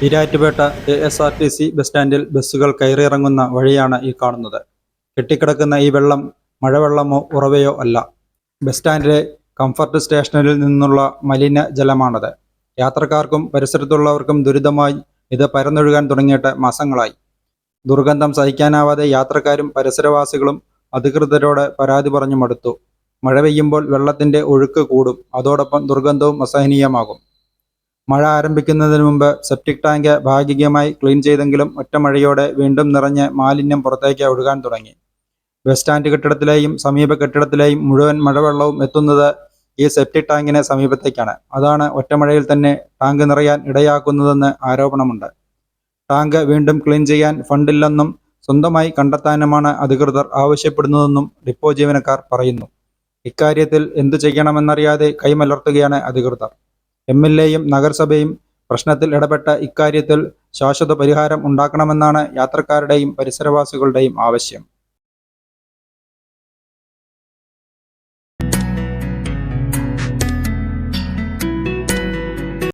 Erattupetta KSRTC bus സ്റ്റാൻഡിൽ ബസ്സുകൾ കയറിയിറങ്ങുന്ന വഴിയാണ് ഈ കാണുന്നത്. കെട്ടിക്കിടക്കുന്ന ഈ വെള്ളം മഴവെള്ളമോ ഉറവയോ അല്ല. ബസ് സ്റ്റാൻഡിലെ കംഫർട്ട് സ്റ്റേഷനിൽ നിന്നുള്ള മലിനജലമാണത്. യാത്രക്കാർക്കും പരിസരത്തുള്ളവർക്കും ദുരിതമായി ഇത് പരന്നൊഴുകാൻ തുടങ്ങിയിട്ട് മാസങ്ങളായി. ദുർഗന്ധം സഹിക്കാനാവാതെ യാത്രക്കാരും പരിസരവാസികളും അധികൃതരോട് പരാതി പറഞ്ഞു മടുത്തു. മഴ പെയ്യുമ്പോൾ വെള്ളത്തിൻ്റെ ഒഴുക്ക് കൂടും, അതോടൊപ്പം ദുർഗന്ധവും അസഹനീയമാകും. മഴ ആരംഭിക്കുന്നതിന് മുമ്പ് സെപ്റ്റിക് ടാങ്ക് ഭാഗികമായി ക്ലീൻ ചെയ്തെങ്കിലും ഒറ്റ മഴയോടെ വീണ്ടും നിറഞ്ഞ് മാലിന്യം പുറത്തേക്ക് ഒഴുകാൻ തുടങ്ങി. ബസ് സ്റ്റാൻഡ് കെട്ടിടത്തിലെയും സമീപ കെട്ടിടത്തിലെയും മുഴുവൻ മഴവെള്ളവും എത്തുന്നത് ഈ സെപ്റ്റിക് ടാങ്കിന് സമീപത്തേക്കാണ്. അതാണ് ഒറ്റമഴയിൽ തന്നെ ടാങ്ക് നിറയാൻ ഇടയാക്കുന്നതെന്ന് ആരോപണമുണ്ട്. ടാങ്ക് വീണ്ടും ക്ലീൻ ചെയ്യാൻ ഫണ്ടില്ലെന്നും സ്വന്തമായി കണ്ടെത്താനുമാണ് അധികൃതർ ആവശ്യപ്പെടുന്നതെന്നും ഡിപ്പോ ജീവനക്കാർ പറയുന്നു. ഇക്കാര്യത്തിൽ എന്തു ചെയ്യണമെന്നറിയാതെ കൈമലർത്തുകയാണ് അധികൃതർ. MLAയും നഗരസഭയും പ്രശ്നത്തിൽ ഇടപെട്ട ഇക്കാര്യത്തിൽ ശാശ്വത പരിഹാരം ഉണ്ടാക്കണമെന്നാണ് യാത്രക്കാരുടെയും പരിസരവാസികളുടെയും ആവശ്യം.